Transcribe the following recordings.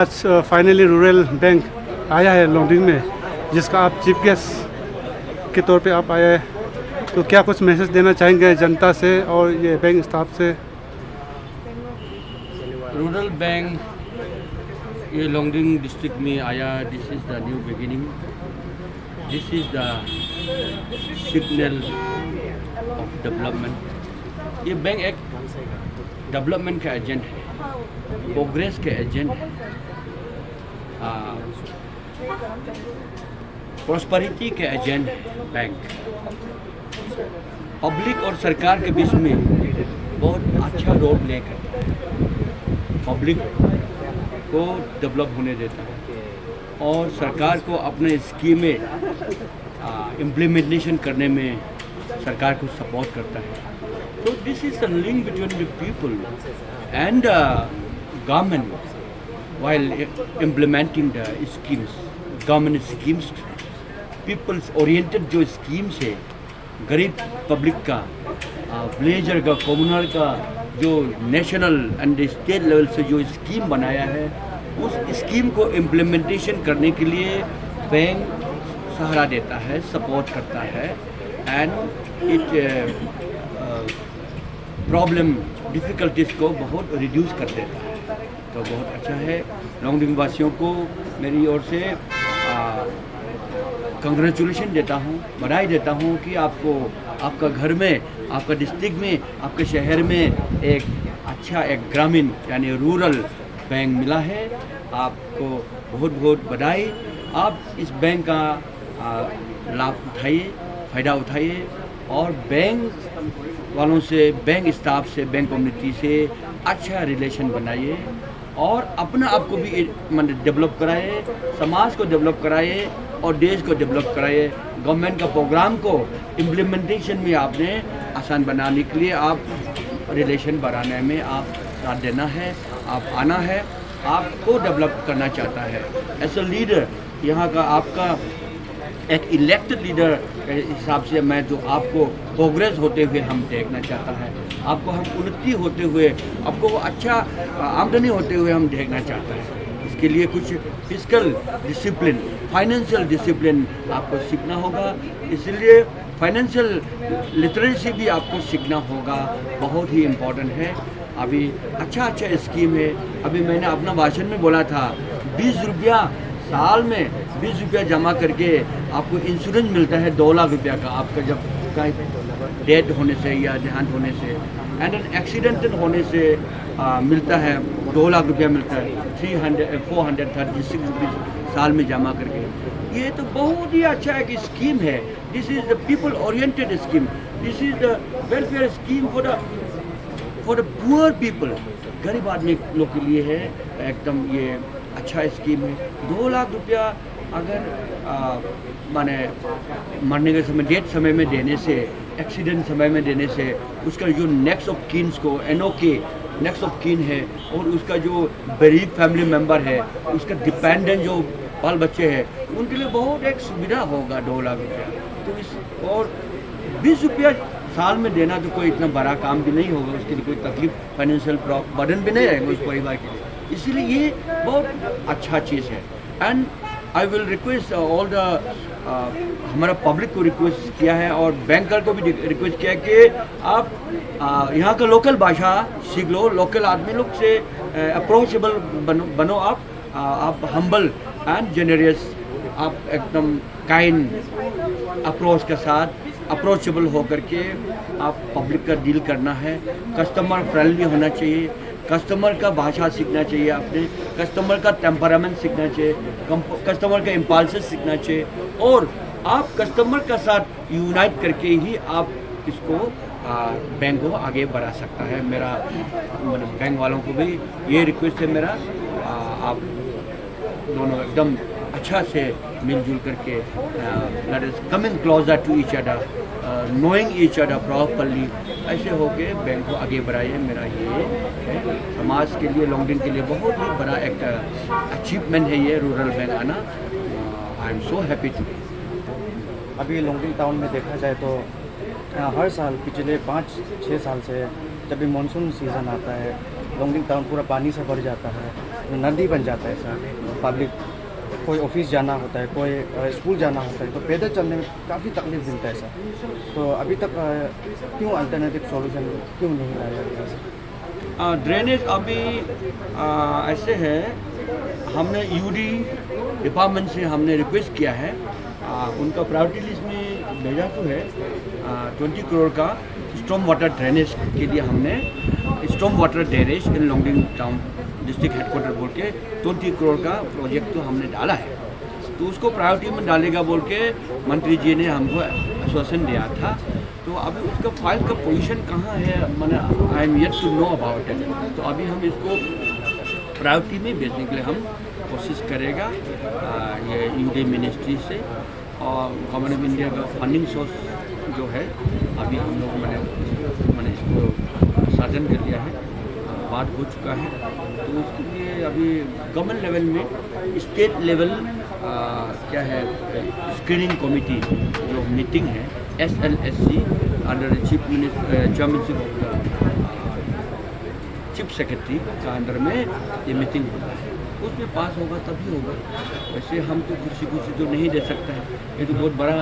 आज finally rural bank आया है लोंगडिंग में, जिसका आप चीफ गेस्ट के तौर पे आप आए हैं। तो क्या कुछ मैसेज देना चाहेंगे जनता से और ये बैंक स्टाफ से? रूरल बैंक ये लोंगडिंग डिस्ट्रिक्ट में आया। This is the new beginning, this is the signal of development. ये बैंक एक डेवलपमेंट का एजेंट है, प्रोग्रेस के एजेंट है, प्रॉस्पेरिटी के एजेंट है। बैंक पब्लिक और सरकार के बीच में बहुत अच्छा रोल प्ले करता है। पब्लिक को डेवलप होने देता है और सरकार को अपने स्कीमें इम्प्लीमेंटेशन करने में सरकार को सपोर्ट करता है। तो this is the link between the people and government while implementing the schemes, government schemes, people's oriented जो schemes है, गरीब पब्लिक का, विलेजर का, कम्युनल का, जो नेशनल एंड स्टेट लेवल से जो स्कीम बनाया है, उस स्कीम को इम्प्लीमेंटेशन करने के लिए बैंक सहारा देता है, सपोर्ट करता है एंड इट प्रॉब्लम डिफ़िकल्टीज़ को बहुत रिड्यूस कर देता है। तो बहुत अच्छा है। लोंगडिंग वासियों को मेरी ओर से कंग्रेचुलेशन देता हूँ, बधाई देता हूँ कि आपको आपका घर में, आपका डिस्ट्रिक्ट में, आपके शहर में एक अच्छा एक ग्रामीण यानी रूरल बैंक मिला है। आपको बहुत बहुत बधाई। आप इस बैंक का लाभ उठाइए, फ़ायदा उठाइए और बैंक वालों से, बैंक स्टाफ से, बैंक कम्युनिटी से अच्छा रिलेशन बनाइए और अपना आप को भी मतलब डेवलप कराइए, समाज को डेवलप कराइए और देश को डेवलप कराइए। गवर्नमेंट का प्रोग्राम को इम्प्लीमेंटेशन में आपने आसान बनाने के लिए आप रिलेशन बढ़ाने में आप साथ देना है, आप आना है, आपको डेवलप करना चाहता है। एज अ लीडर यहाँ का आपका एक इलेक्टेड लीडर के हिसाब से मैं जो आपको प्रोग्रेस होते हुए हम देखना चाहता है, आपको हम उन्नति होते हुए, आपको वो अच्छा आमदनी होते हुए हम देखना चाहता है। इसके लिए कुछ फिजिकल डिसिप्लिन, फाइनेंशियल डिसिप्लिन आपको सीखना होगा। इसलिए फाइनेंशियल लिटरेसी भी आपको सीखना होगा, बहुत ही इम्पोर्टेंट है। अभी अच्छा स्कीम है। अभी मैंने अपना भाषण में बोला था 20 रुपया साल में 20 रुपया जमा करके आपको इंश्योरेंस मिलता है 2 लाख रुपया का। आपका जब कहीं डेथ होने से या देहांत होने से एंड एन एक्सीडेंटल होने से मिलता है 2 लाख रुपया मिलता है 436 रुपीज़ साल में जमा करके। ये तो बहुत ही अच्छा एक स्कीम है। This is the people oriented scheme, this is the welfare scheme for the poor people. गरीब आदमी लोग के लिए है एकदम ये अच्छा स्कीम है। 2 लाख रुपया अगर माने मरने के समय, डेथ समय में देने से, एक्सीडेंट समय में देने से, उसका जो नेक्स्ट ऑफ कीन्स को NOK नेक्स्ट ऑफ कीन है और उसका जो गरीब फैमिली मेम्बर है, उसका डिपेंडेंट जो बाल बच्चे हैं, उनके लिए बहुत एक सुविधा होगा 2 लाख रुपया। तो इस और 20 रुपया साल में देना तो कोई इतना बड़ा काम भी नहीं होगा, उसके लिए कोई तकलीफ, फाइनेंशियल बर्डन भी नहीं रहेगा उस परिवार के लिए। इसीलिए ये बहुत अच्छा चीज़ है। And I will request all the हमारा पब्लिक को रिक्वेस्ट किया है और बैंकर को भी रिक्वेस्ट किया है कि आप यहाँ का लोकल भाषा सीख लो, लोकल आदमी लोग से अप्रोचेबल बनो। आप हम्बल एंड जेनरियस, आप एकदम काइंड अप्रोच के साथ अप्रोचेबल होकर के आप पब्लिक का डील करना है। कस्टमर फ्रेंडली होना चाहिए, कस्टमर का भाषा सीखना चाहिए, आपने कस्टमर का टेम्परामेंट सीखना चाहिए, कस्टमर का इम्पल्सेस सीखना चाहिए और आप कस्टमर का साथ यूनाइट करके ही आप इसको बैंक को आगे बढ़ा सकता है। मेरा बैंक वालों को भी ये रिक्वेस्ट है मेरा, आप दोनों एकदम अच्छा से मिलजुल करके let us coming closer to each other, knowing each other properly, ऐसे होके बैंक को आगे बढ़ाइए। मेरा ये है, समाज के लिए, लोंगडिंग के लिए बहुत ही बड़ा एक अचीवमेंट है ये रूरल बैंक आना। I am so happy to. अभी लोंगडिंग टाउन में देखा जाए तो हर साल पिछले 5-6 साल से जब भी मानसून सीज़न आता है लोंगडिंग टाउन पूरा पानी से भर जाता है, नदी बन जाता है सर। पब्लिक कोई ऑफिस जाना होता है, कोई स्कूल जाना होता है, तो पैदल चलने में काफ़ी तकलीफ मिलता है सर। तो अभी तक क्यों अल्टरनेटिव सॉल्यूशन क्यों नहीं लाया गया सर? ड्रेनेज अभी ऐसे है, हमने यूडी डिपार्टमेंट से हमने रिक्वेस्ट किया है, उनका प्रायोरिटी लिस्ट में भेजा तो है 20 करोड़ का स्टॉर्म वाटर ड्रेनेज के लिए। हमने स्टॉर्म वाटर ड्रेनेज इन लोंगडिंग टाउन डिस्ट्रिक्ट हेडक्वार्टर बोल के 20 करोड़ का प्रोजेक्ट तो हमने डाला है, तो उसको प्रायोरिटी में डालेगा बोल के मंत्री जी ने हमको आश्वासन दिया था। तो अभी उसका फाइल का पोजीशन कहाँ है, मैंने I am yet to know about it. तो अभी हम इसको प्रायोरिटी में भेजने के लिए हम कोशिश करेगा ये यूडी मिनिस्ट्री से, और गवर्नमेंट ऑफ इंडिया का फंडिंग सोर्स जो है अभी हम लोग मैंने इसको साधन कर लिया है, बात हो चुका है। तो उसके लिए अभी गवर्नमेंट लेवल में स्टेट लेवल क्या है स्क्रीनिंग कमेटी जो मीटिंग है SLSC under chief chief secretary का अंडर में ये मीटिंग होता है, उसमें पास होगा तभी होगा। वैसे हम तो खुशी तो नहीं दे सकते हैं, ये तो बहुत बड़ा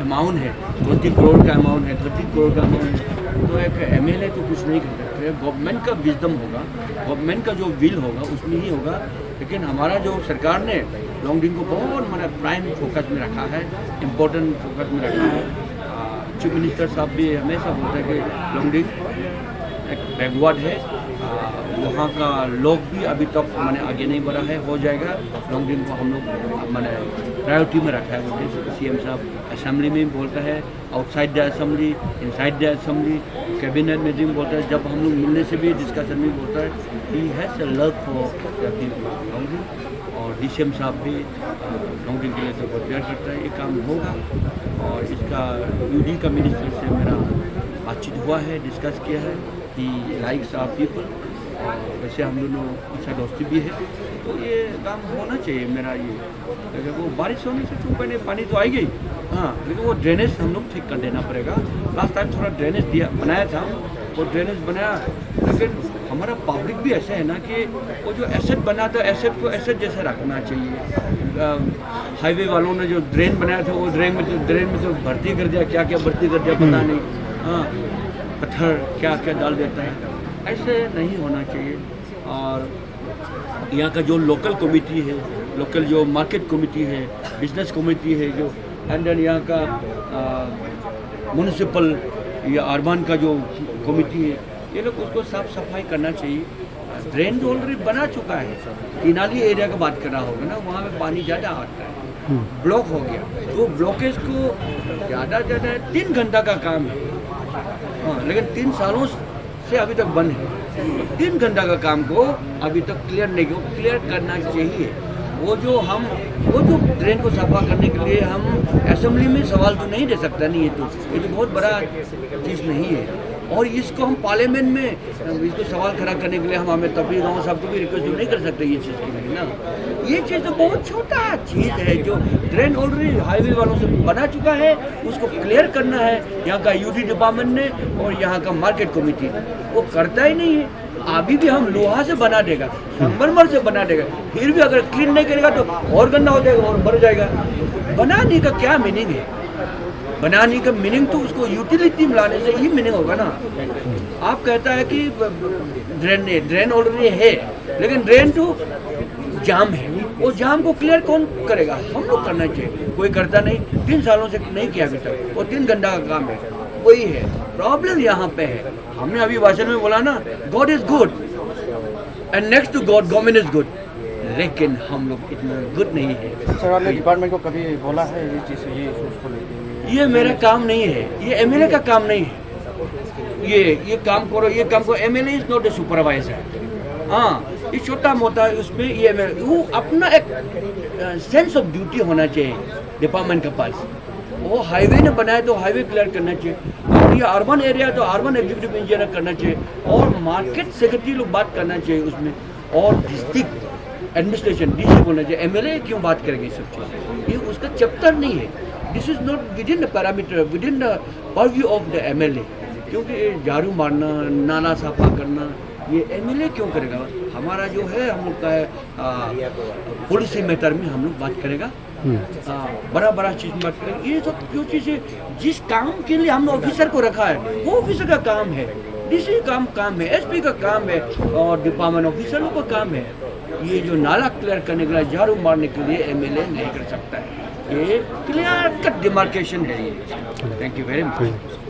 अमाउंट है, 20 करोड़ का अमाउंट है, 30 करोड़ का अमाउंट है। तो एक MLA तो कुछ नहीं कर सकते, गवर्नमेंट का विजडम होगा, गवर्नमेंट का जो विल होगा उसमें ही होगा। लेकिन हमारा जो सरकार ने लोंगडिंग को बहुत प्राइम फोकस में रखा है, इम्पोर्टेंट फोकस में रखा है। चीफ मिनिस्टर साहब भी हमेशा बोलते हैं कि लोंगडिंग एक बैकवर्ड है, वहाँ का लोग भी अभी तक आगे नहीं बढ़ा है, हो जाएगा। लोंगडिंग को हम लोग प्रायोरिटी में रखा है। CM साहब असेंबली में बोलता है, outside the assembly, inside the assembly, cabinet meeting में बोलता है, जब हम लोग मिलने से भी डिस्कशन में बोलता है he has a love for Longding. और DCM साहब भी लोंगडिंग के लिए तो बहुत प्यार करता है, ये काम होगा। और इसका UD का मिनिस्टर से मेरा बातचीत हुआ है, डिस्कस किया है, ही लाइक्स आवर पीपल, और वैसे हम दोनों अच्छा दोस्ती भी है। तो ये काम होना चाहिए मेरा ये, अगर वो बारिश होने से चूँ पहले पानी तो आएगी, हाँ, लेकिन वो ड्रेनेज हम लोग ठीक कर देना पड़ेगा। लास्ट टाइम थोड़ा ड्रेनेज बनाया था, वो ड्रेनेज बनाया, लेकिन हमारा पब्लिक भी ऐसा है ना कि वो जो एसेट बना था, एसेट को एसेट जैसा रखना चाहिए। हाईवे वालों ने जो ड्रेन बनाया था, वो ड्रेन में तो भर्ती कर दिया, क्या क्या भर्ती कर दिया पता नहीं, हाँ, पत्थर क्या क्या डाल देता है, ऐसे नहीं होना चाहिए। और यहाँ का जो लोकल कमेटी है, लोकल जो मार्केट कमेटी है, बिजनेस कमेटी है जो, एंड देन यहाँ का म्यूनिसिपल या अर्बन का जो कमेटी है, ये लोग उसको साफ सफाई करना चाहिए। ड्रेन जो ऑलरेडी बना चुका है, किनाली एरिया का बात कर रहा होगा ना, वहाँ पे पानी ज़्यादा आता है, ब्लॉक हो गया, तो ब्लॉकेज को ज़्यादा 3 घंटा का काम है, हाँ, लेकिन 3 सालों से अभी तक बंद है। 3 घंटा का काम को अभी तक क्लियर नहीं किया, क्लियर करना चाहिए। वो जो ड्रेन को सफा करने के लिए हम असेंबली में सवाल तो नहीं दे सकता, नहीं, ये तो बहुत बड़ा चीज़ नहीं है। और इसको हम पार्लियामेंट में इसको सवाल खड़ा करने के लिए हमें तभी गाँव साहब को भी रिक्वेस्ट नहीं कर सकते ये चीज़ के लिए ना। ये चीज़ तो बहुत छोटा चीज़ है, जो ड्रेन ऑलरेडी हाईवे वालों से बना चुका है, उसको क्लियर करना है यहाँ का UD डिपार्टमेंट ने और यहाँ का मार्केट कमेटी, वो करता ही नहीं है। अभी भी हम लोहा से बना देगा, संगमरमर से बना देगा, फिर भी अगर क्लीन नहीं करेगा तो और गंदा हो जाएगा और बढ़ जाएगा। बनाने का क्या मीनिंग है? बनाने का मीनिंग तो उसको यूटिलिटी में लाने से ही मीनिंग होगा ना। आप कहता है कि ड्रेन ऑलरेडी है, लेकिन ड्रेन तो जाम है, वो जाम को क्लियर कौन करेगा? हम लोग करना चाहिए, कोई करता नहीं, 3 सालों से नहीं किया अभी तक, वो 3 घंटा का काम है, वही है प्रॉब्लम यहाँ पे है। हमने अभी भाषण में बोला ना, God is good and next to God government is good, लेकिन हम लोग इतना गुड नहीं है। सर, आपने डिपार्टमेंट को कभी बोला है ये चीज़, ये इश्यूज को लेकर? ये मेरा काम नहीं है, ये MLA का काम नहीं है। ये काम करो, ये काम करो, MLA is not a supervisor. हाँ, ये छोटा मोटा उसमें ये वो अपना एक सेंस ऑफ ड्यूटी होना चाहिए डिपार्टमेंट के पास। वो हाईवे ने बनाया तो हाईवे क्लियर करना चाहिए, और ये अर्बन एरिया तो अर्बन एग्जीक्यूटिव इंजीनियर करना चाहिए, और मार्केट सेक्रेटरी लोग बात करना चाहिए उसमें, और डिस्ट्रिक्ट एडमिनिस्ट्रेशन DC बोलना चाहिए। MLA क्यों बात करेंगे सब चीज़? ये उसका चैप्टर नहीं है। This is not with in the parameter, with in the purview of the MLA। क्योंकि झाड़ू मारना, नाला साफा करना, ये एमएलए क्यों करेगा? हमारा जो है हम लोग का पॉलिसी मैटर में हम लोग बात करेगा, बड़ा बड़ा चीज़ में बात करेंगे। ये सब जो चीज़ें जिस काम के लिए हमने ऑफिसर को रखा है वो ऑफिसर का काम है, डीसी का काम है, एसपी का काम है और डिपार्टमेंट ऑफिसरों का काम है। ये जो नाला क्लियर करने के लिए, झाड़ू मारने के लिए एमएलए नहीं कर सकता है। ये क्लियर कट डिमार्केशन है ये। Thank you very much.